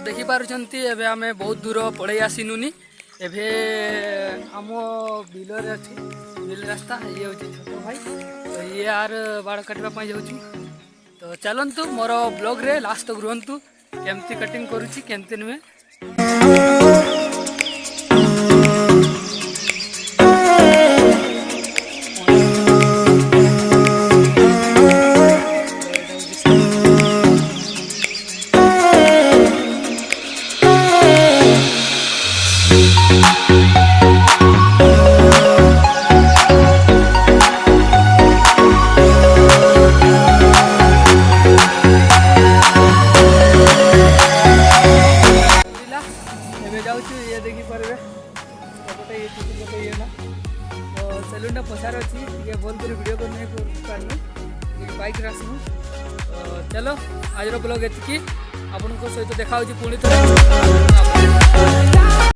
देखिपुंट एवं आम बहुत दूर पड़े आसीनुनी एभे आम बिलर अच्छी बिल रास्ता ये हूँ छोट भाई तो ये आर बाड़ काटवाई जाऊँ तो चलतु मोर ब्लॉग रे लास्ट तक रुहतु केमती कटिंग करुच्ची केमती नुहे ये देखी पारे गोटे ये गोटे ये ना तो सेलूनटा पछार अच्छी भल कर वीडियो कर नहीं पार्नु बाइक आसनु तो चलो आज ब्लॉग एति आपन सहित देखा पुणी थे।